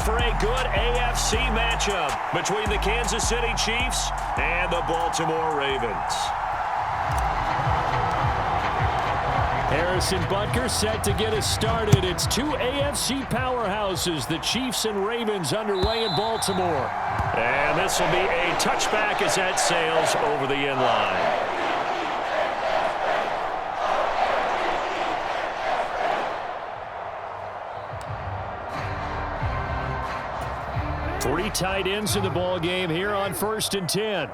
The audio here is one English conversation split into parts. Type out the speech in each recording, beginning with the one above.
for a good AFC matchup between the Kansas City Chiefs and the Baltimore Ravens. Harrison Butker set to get us started. It's two AFC powerhouses, the Chiefs and Ravens, underway in Baltimore. And this will be a touchback as that sails over the end line. Three tight ends in the ball game here on 1st and 10.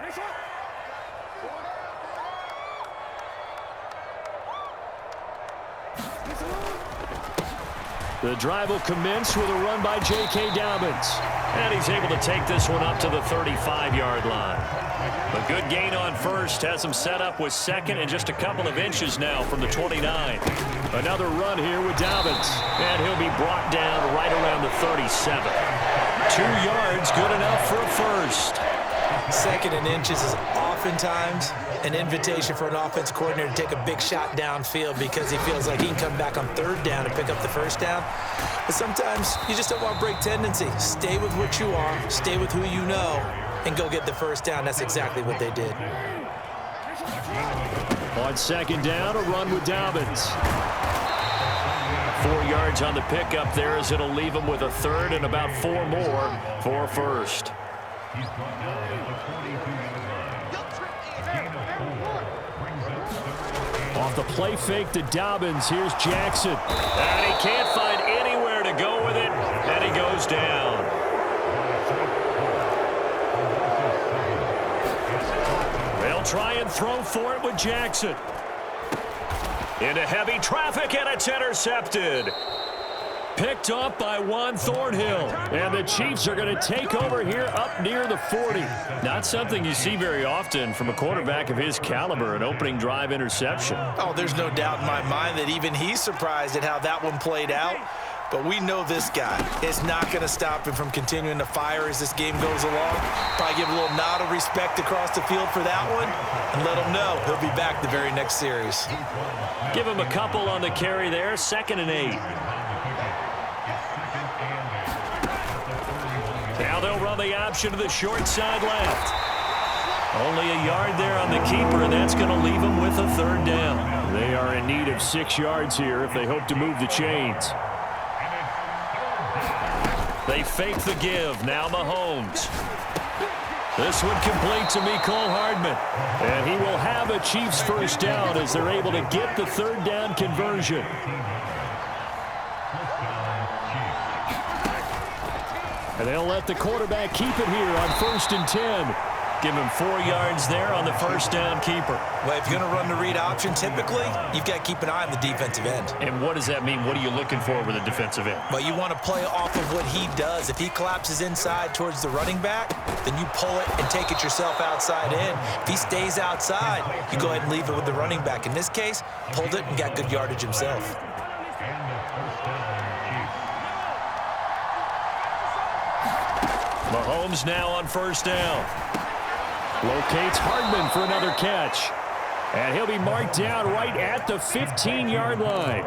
The drive will commence with a run by J.K. Dobbins. And he's able to take this one up to the 35-yard line. A good gain on first has him set up with second and just a couple of inches now from the 29. Another run here with Dobbins. And he'll be brought down right around the 37. 2 yards, good enough for a first. Second and inches is oftentimes an invitation for an offense coordinator to take a big shot downfield because he feels like he can come back on 3rd down and pick up the 1st down. But sometimes you just don't want break tendency. Stay with what you are, stay with who you know, and go get the 1st down. That's exactly what they did. On 2nd down, a run with Dobbins. 4 yards on the pickup there as it'll leave him with a 3rd and about 4 more for a first. Off the play fake to Dobbins, here's Jackson. And he can't find anywhere to go with it, and he goes down. They'll try and throw for it with Jackson. Into heavy traffic, and it's intercepted. Picked up by Juan Thornhill. And the Chiefs are going to take over here up near the 40. Not something you see very often from a quarterback of his caliber, an opening drive interception. Oh, there's no doubt in my mind that even he's surprised at how that one played out. But we know this guy is not going to stop him from continuing to fire as this game goes along. Probably give a little nod of respect across the field for that one and let him know he'll be back the very next series. Give him a couple on the carry there, 2nd and 8. Now they'll run the option to the short side left. Only a yard there on the keeper, and that's going to leave them with a 3rd down. They are in need of 6 yards here if they hope to move the chains. They fake the give. Now Mahomes. This one complete to Mecole Hardman. And he will have a Chiefs 1st down as they're able to get the 3rd down conversion. And they'll let the quarterback keep it here on 1st and 10. Give him 4 yards there on the 1st down keeper. Well, if you're going to run the read option, typically, you've got to keep an eye on the defensive end. And what does that mean? What are you looking for with a defensive end? Well, you want to play off of what he does. If he collapses inside towards the running back, then you pull it and take it yourself outside in. If he stays outside, you go ahead and leave it with the running back. In this case, pulled it and got good yardage himself. Mahomes now on 1st down. Locates Hardman for another catch. And he'll be marked down right at the 15-yard line.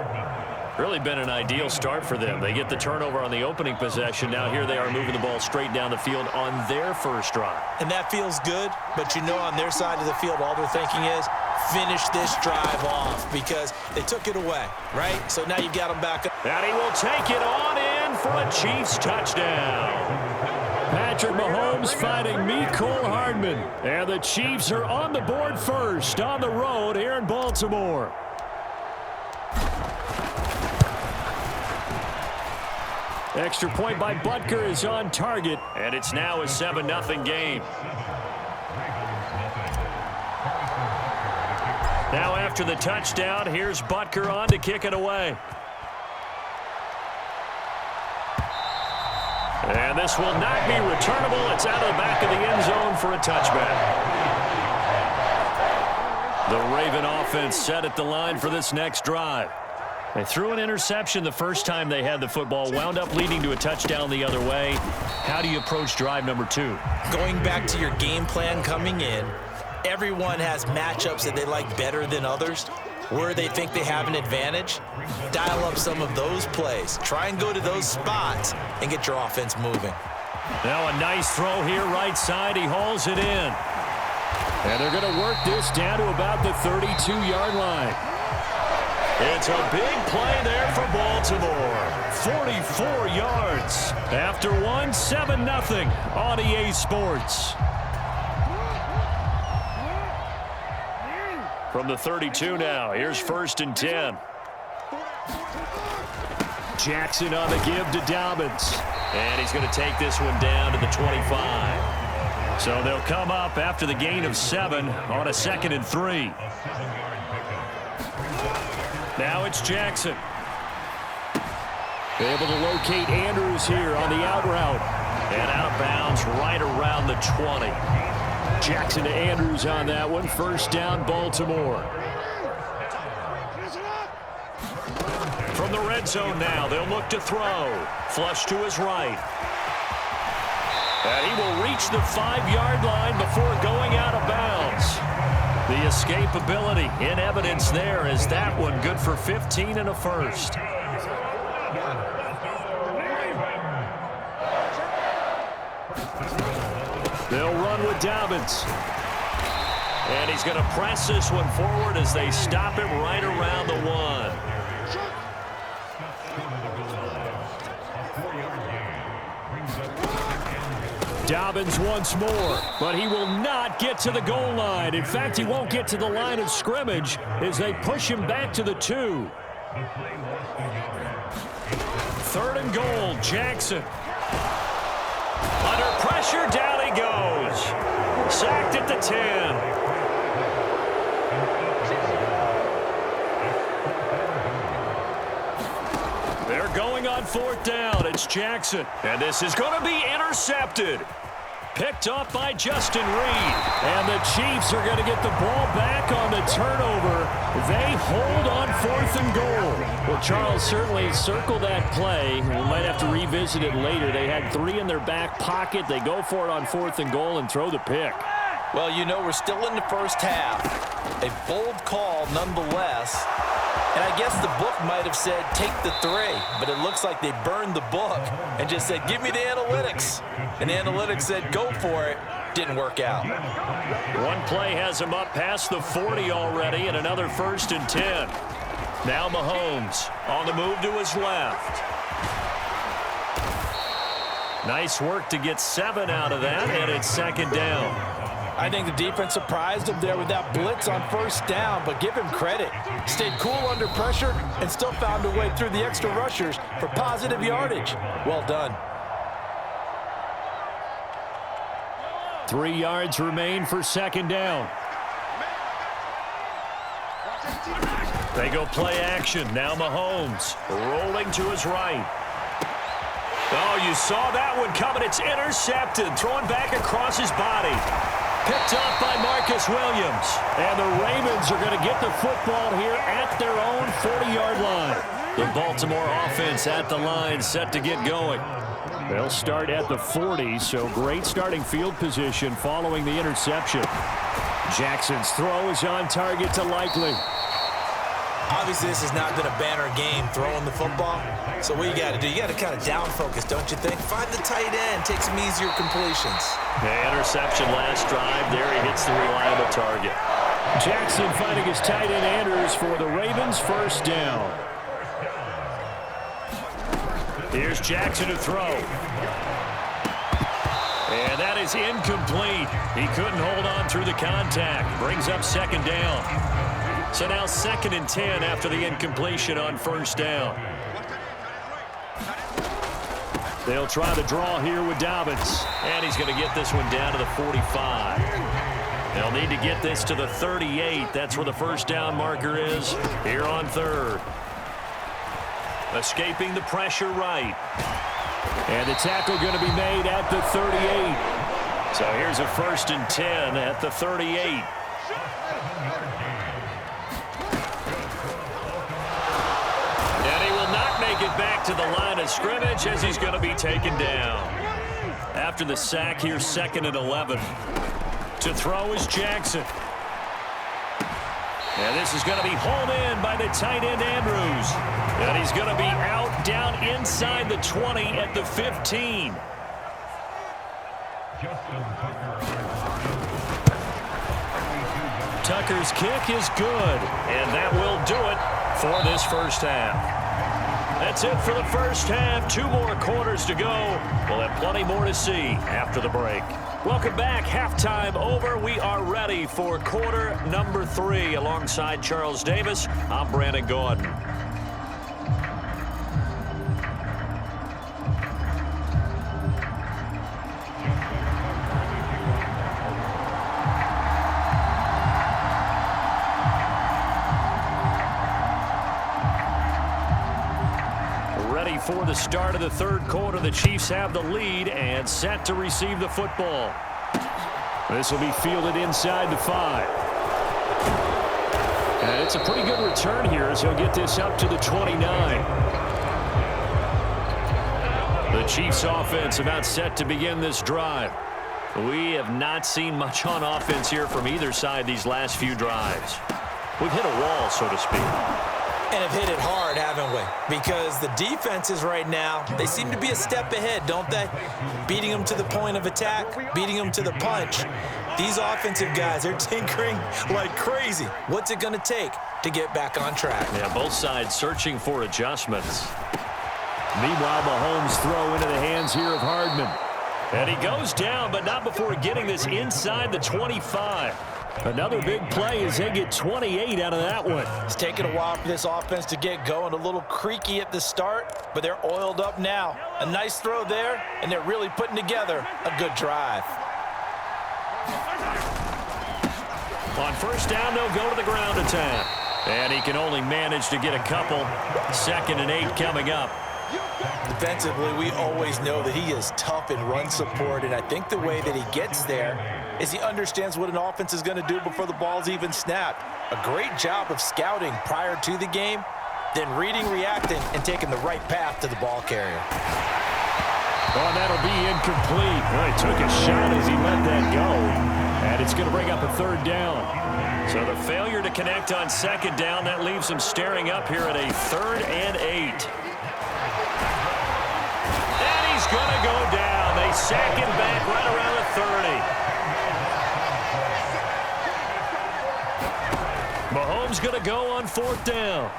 Really been an ideal start for them. They get the turnover on the opening possession. Now here they are moving the ball straight down the field on their 1st drive. And that feels good, but you know on their side of the field all they're thinking is finish this drive off because they took it away, right? So now you've got them back up. And he will take it on in for a Chiefs touchdown. Patrick Mahomes fighting Mecole Hardman. And the Chiefs are on the board first on the road here in Baltimore. Extra point by Butker is on target. And it's now a 7-0 game. Now after the touchdown, here's Butker on to kick it away. And this will not be returnable. It's out of the back of the end zone for a touchback. The Raven offense set at the line for this next drive. They threw an interception the first time they had the football, wound up leading to a touchdown the other way. How do you approach drive number 2? Going back to your game plan coming in, everyone has matchups that they like better than others. where they think they have an advantage, dial up some of those plays. Try and go to those spots and get your offense moving. Now a nice throw here right side. He hauls it in. And they're going to work this down to about the 32-yard line. It's a big play there for Baltimore. 44 yards. After one, 7-0 on EA Sports. From the 32 now, here's 1st and 10. Jackson on the give to Dobbins. And he's going to take this one down to the 25. So they'll come up after the gain of 7 on a 2nd and 3. Now it's Jackson. Able to locate Andrews here on the out route. And outbounds right around the 20. Jackson to Andrews on that one. 1st down, Baltimore. From the red zone now, they'll look to throw. Flush to his right. And he will reach the 5-yard line before going out of bounds. The escapability in evidence there is that one good for 15 and a first. They'll run with Dobbins. And he's going to press this one forward as they stop him right around the 1. Dobbins once more, but he will not get to the goal line. In fact, he won't get to the line of scrimmage as they push him back to the 2. 3rd and goal, Jackson. Under pressure, down he goes. Sacked at the 10. They're going on 4th down. It's Jackson. And this is going to be intercepted. Picked up by Justin Reed. And the Chiefs are going to get the ball back on the turnover. They hold on 4th and goal. Well, Charles, certainly circle that play. We might have to revisit it later. They had 3 in their back pocket. They go for it on 4th and goal and throw the pick. Well, you know, we're still in the first half. A bold call nonetheless. And I guess the book might have said, take the 3. But it looks like they burned the book and just said, give me the analytics. And the analytics said, go for it. Didn't work out. One play has him up past the 40 already, and another 1st and 10. Now Mahomes on the move to his left. Nice work to get 7 out of that, and it's 2nd down. I think the defense surprised him there with that blitz on 1st down, but give him credit. Stayed cool under pressure and still found a way through the extra rushers for positive yardage. Well done. 3 yards remain for 2nd down. They go play action. Now Mahomes rolling to his right. Oh, you saw that one coming. It's intercepted. Thrown back across his body. Picked up by Marcus Williams. And the Ravens are going to get the football here at their own 40-yard line. The Baltimore offense at the line, set to get going. They'll start at the 40, so great starting field position following the interception. Jackson's throw is on target to Likely. Obviously, this has not been a banner game throwing the football. So what you got to do, you got to kind of down focus, don't you think? Find the tight end, take some easier completions. The interception last drive. There he hits the reliable target. Jackson finding his tight end Andrews for the Ravens' 1st down. Here's Jackson to throw. And that is incomplete. He couldn't hold on through the contact. Brings up 2nd down. So now 2nd and 10 after the incompletion on 1st down. They'll try the draw here with Dobbins. And he's going to get this one down to the 45. They'll need to get this to the 38. That's where the 1st down marker is here on 3rd. Escaping the pressure right. And the tackle going to be made at the 38. So here's a 1st and 10 at the 38. Get back to the line of scrimmage as he's going to be taken down. After the sack, here's 2nd and 11. To throw is Jackson. And this is going to be hauled in by the tight end, Andrews. And he's going to be out down inside the 20 at the 15. Tucker's kick is good, and that will do it for this first half. That's it for the first half. 2 more quarters to go. We'll have plenty more to see after the break. Welcome back. Halftime over. We are ready for quarter number 3. Alongside Charles Davis, I'm Brandon Gaudin. For the start of the third quarter, the Chiefs have the lead and set to receive the football. This will be fielded inside the 5. And it's a pretty good return here as he'll get this up to the 29. The Chiefs offense about set to begin this drive. We have not seen much on offense here from either side these last few drives. We've hit a wall, so to speak. And have hit it hard, haven't we? Because the defenses right now, they seem to be a step ahead, don't they? Beating them to the point of attack, beating them to the punch. These offensive guys, they're tinkering like crazy. What's it going to take to get back on track? Yeah, both sides searching for adjustments. Meanwhile, Mahomes throw into the hands here of Hardman. And he goes down, but not before getting this inside the 25. Another big play as they get 28 out of that one. It's taken a while for this offense to get going. A little creaky at the start, but they're oiled up now. A nice throw there, and they're really putting together a good drive. On first down, they'll go to the ground attack. And he can only manage to get a couple. 2nd and 8 coming up. Defensively, we always know that he is tough in run support, and I think the way that he gets there is he understands what an offense is going to do before the ball's even snapped. A great job of scouting prior to the game, then reading, reacting, and taking the right path to the ball carrier. Oh, that'll be incomplete. Well, he took a shot as he let that go, and it's going to bring up a 3rd down. So the failure to connect on 2nd down, that leaves him staring up here at a 3rd and 8. Going to go down. They sack him back right around the 30. Mahomes going to go on 4th down.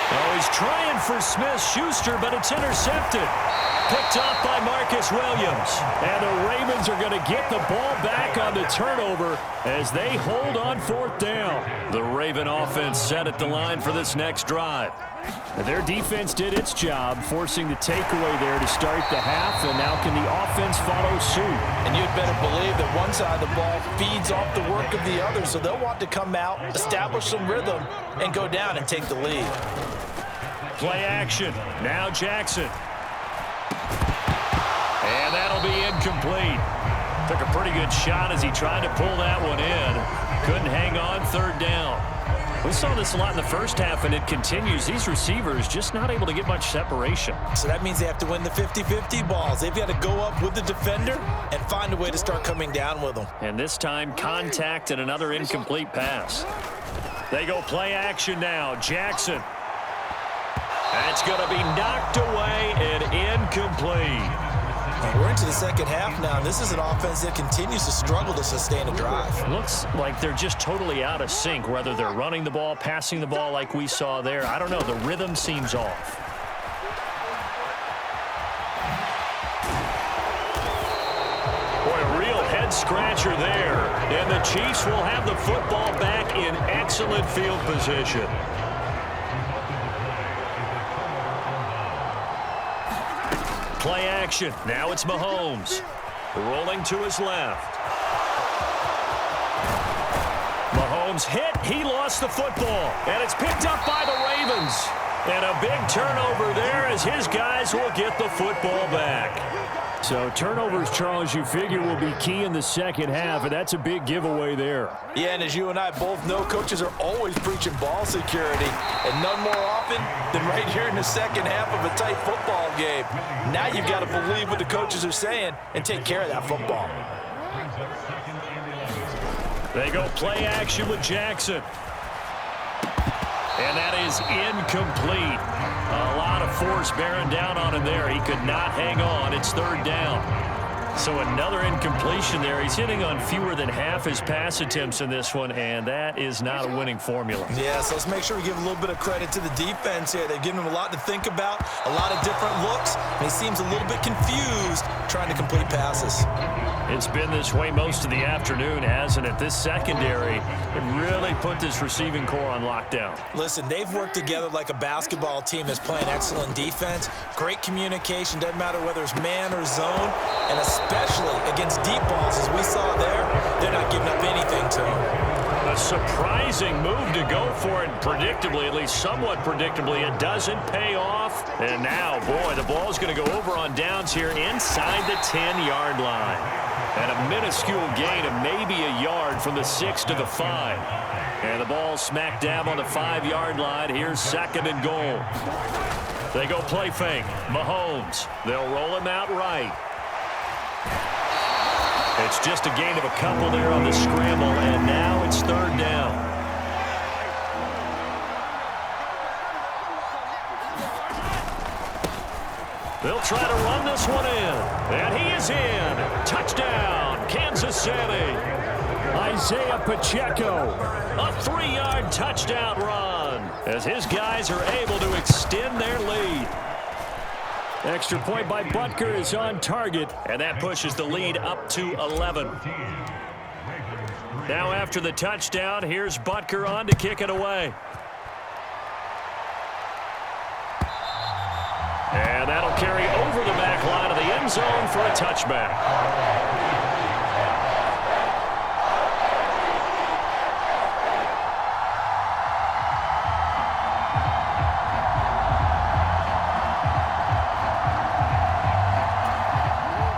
Oh, he's trying for Smith-Schuster, but it's intercepted. Picked off by Marcus Williams. And the Ravens are going to get the ball back on the turnover as they hold on 4th down. The Raven offense set at the line for this next drive. Their defense did its job, forcing the takeaway there to start the half, and now can the offense follow suit? And you'd better believe that one side of the ball feeds off the work of the other, so they'll want to come out, establish some rhythm, and go down and take the lead. Play action. Now Jackson. And that'll be incomplete. Took a pretty good shot as he tried to pull that one in. Couldn't hang on 3rd down. We saw this a lot in the first half, and it continues. These receivers just not able to get much separation. So that means they have to win the 50-50 balls. They've got to go up with the defender and find a way to start coming down with them. And this time, contact and another incomplete pass. They go play action now. Jackson. That's going to be knocked away and incomplete. We're into the 2nd half now. This is an offense that continues to struggle to sustain a drive. Looks like they're just totally out of sync, whether they're running the ball, passing the ball like we saw there. I don't know. The rhythm seems off. Boy, a real head-scratcher there. And the Chiefs will have the football back in excellent field position. Play action. Now it's Mahomes. Rolling to his left. Mahomes hit. He lost the football. And it's picked up by the Ravens. And a big turnover there as his guys will get the football back. So turnovers, Charles, you figure will be key in the 2nd half, and that's a big giveaway there. Yeah, and as you and I both know, coaches are always preaching ball security, and none more often than right here in the 2nd half of a tight football game. Now you've got to believe what the coaches are saying and take care of that football. They go play action with Jackson. And that is incomplete. A lot of force bearing down on him there. He could not hang on. It's third down. So another incompletion there. He's hitting on fewer than half his pass attempts in this one, and that is not a winning formula. Yeah, so let's make sure we give a little bit of credit to the defense here. They've given him a lot to think about, a lot of different looks, and he seems a little bit confused trying to complete passes. It's been this way most of the afternoon, hasn't it? This secondary really put this receiving core on lockdown. Listen, they've worked together like a basketball team that's playing excellent defense. Great communication, doesn't matter whether it's man or zone, and especially against deep balls, as we saw there, they're not giving up anything to him. A surprising move to go for it, predictably, at least somewhat predictably. It doesn't pay off. And now, boy, the ball's going to go over on downs here inside the 10-yard line. And a minuscule gain of maybe a yard from the 6 to the 5. And the ball smack dab on the 5-yard line. Here's second and goal. They go play fake. Mahomes. They'll roll him out right. It's just a gain of a couple there on the scramble, and now it's third down. They'll try to run this one in, and he is in. Touchdown, Kansas City. Isaiah Pacheco, a 3-yard touchdown run, as his guys are able to extend their lead. Extra point by Butker is on target, and that pushes the lead up to 11. Now after the touchdown, here's Butker on to kick it away. And that'll carry over the back line of the end zone for a touchback.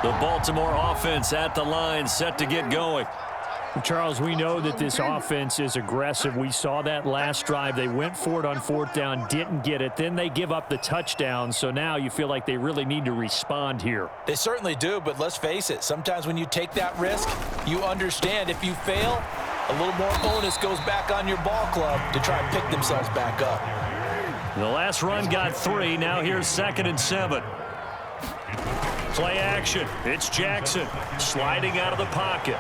The Baltimore offense at the line, set to get going. Charles, we know that this offense is aggressive. We saw that last drive. They went for it on fourth down, didn't get it. Then they give up the touchdown. So now you feel like they really need to respond here. They certainly do, but let's face it. Sometimes when you take that risk, you understand if you fail, a little more onus goes back on your ball club to try and pick themselves back up. The last run got 3. Now here's 2nd and 7. Play action. It's Jackson sliding out of the pocket.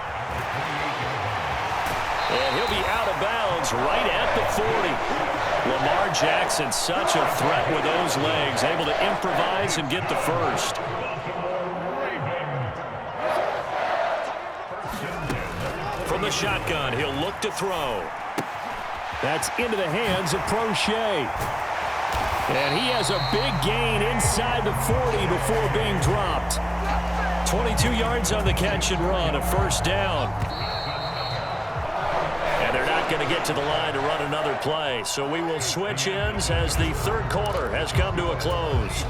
And he'll be out of bounds right at the 40. Lamar Jackson, such a threat with those legs, able to improvise and get the first. From the shotgun, he'll look to throw. That's into the hands of Prochet. And he has a big gain inside the 40 before being dropped. 22 yards on the catch and run, a first down. And they're not going to get to the line to run another play. So we will switch ends as the third quarter has come to a close.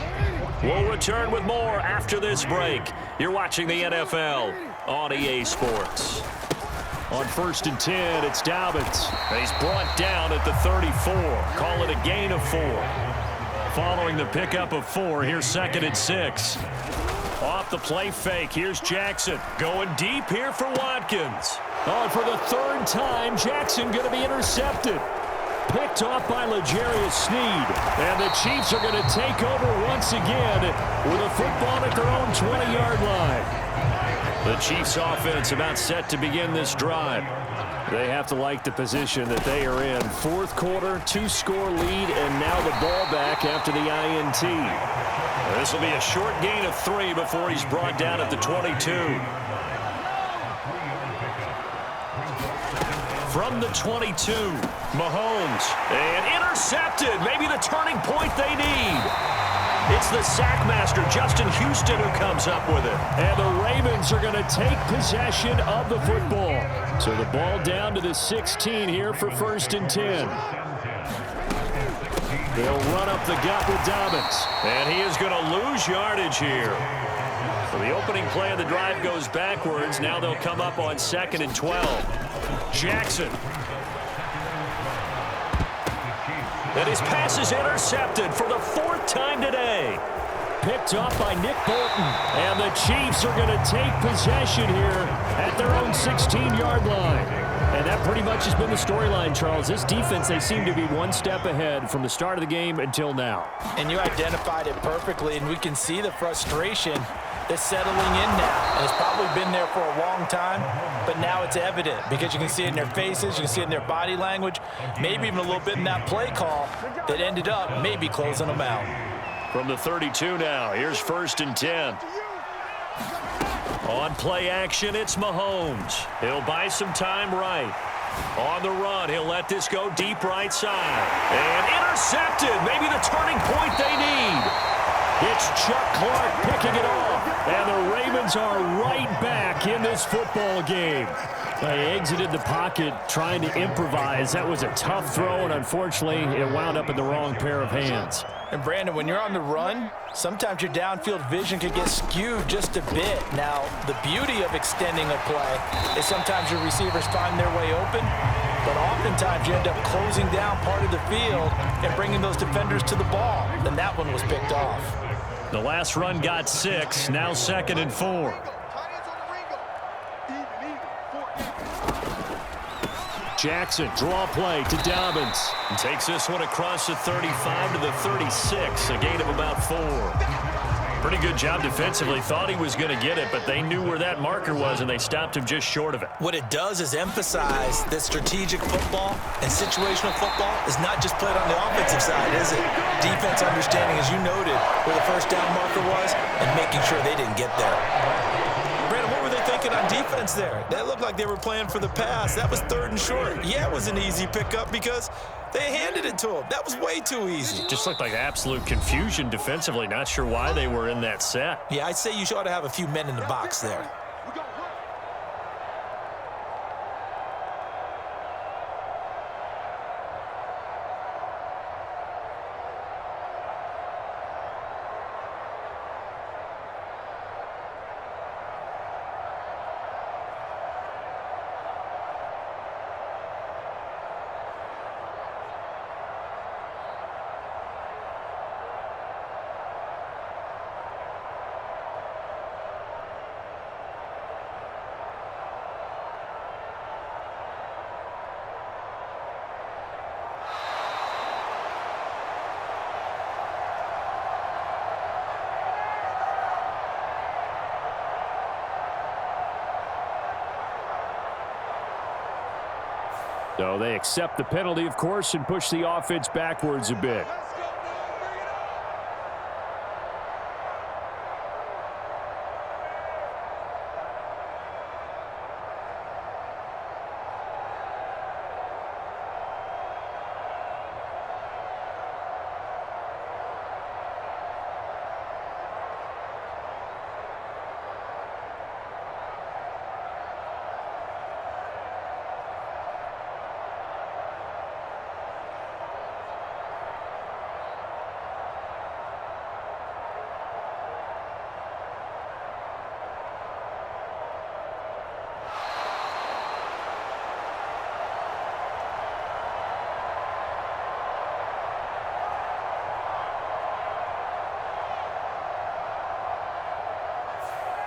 We'll return with more after this break. You're watching the NFL on EA Sports. On 1st and 10, it's Dobbins. He's brought down at the 34. Call it a gain of 4. Following the pickup of 4, here's 2nd and 6. Off the play fake, here's Jackson. Going deep here for Watkins. Oh, for the 3rd time, Jackson going to be intercepted. Picked off by L'Jarius Sneed. And the Chiefs are going to take over once again with a football at their own 20-yard line. The Chiefs offense about set to begin this drive. They have to like the position that they are in. 4th quarter, 2-score lead, and now the ball back after the INT. This will be a short gain of 3 before he's brought down at the 22. From the 22, Mahomes, and intercepted. Maybe the turning point they need. It's the sack master, Justin Houston, who comes up with it. And the Ravens are going to take possession of the football. So the ball down to the 16 here for 1st and 10. They'll run up the gut with Dobbins. And he is going to lose yardage here. So the opening play of the drive goes backwards. Now they'll come up on 2nd and 12. Jackson. And his pass is intercepted for the 4th time today. Picked off by Nick Bolton. And the Chiefs are going to take possession here at their own 16-yard line. And that pretty much has been the storyline, Charles. This defense, they seem to be one step ahead from the start of the game until now. And you identified it perfectly, and we can see the frustration that's settling in now. And it's probably been there for a long time, but now it's evident because you can see it in their faces, you can see it in their body language, maybe even a little bit in that play call that ended up maybe closing them out. From the 32 now, here's 1st and 10. On play action, it's Mahomes. He'll buy some time right. On the run, he'll let this go deep right side. And intercepted. Maybe the turning point they need. It's Chuck Clark picking it off. And the Ravens are right back in this football game. They exited the pocket trying to improvise. That was a tough throw, and unfortunately, it wound up in the wrong pair of hands. And, Brandon, when you're on the run, sometimes your downfield vision could get skewed just a bit. Now, the beauty of extending a play is sometimes your receivers find their way open, but oftentimes you end up closing down part of the field and bringing those defenders to the ball. And that one was picked off. The last run got 6, now 2nd and 4. Jackson, draw play to Dobbins. And takes this one across the 35 to the 36, a gain of about 4. Pretty good job defensively. Thought he was going to get it, but they knew where that marker was, and they stopped him just short of it. What it does is emphasize that strategic football and situational football is not just played on the offensive side, is it? Defense understanding, as you noted, where the first down marker was and making sure they didn't get there. Brandon, what were they thinking on defense there? That looked like they were playing for the pass. That was 3rd and short. Yeah, it was an easy pickup because they handed it to him. That was way too easy. Just looked like absolute confusion defensively. Not sure why they were in that set. Yeah, I'd say you ought to have a few men in the box there. So they accept the penalty, of course, and push the offense backwards a bit.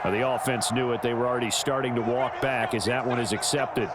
The offense knew it. They were already starting to walk back as that one is accepted.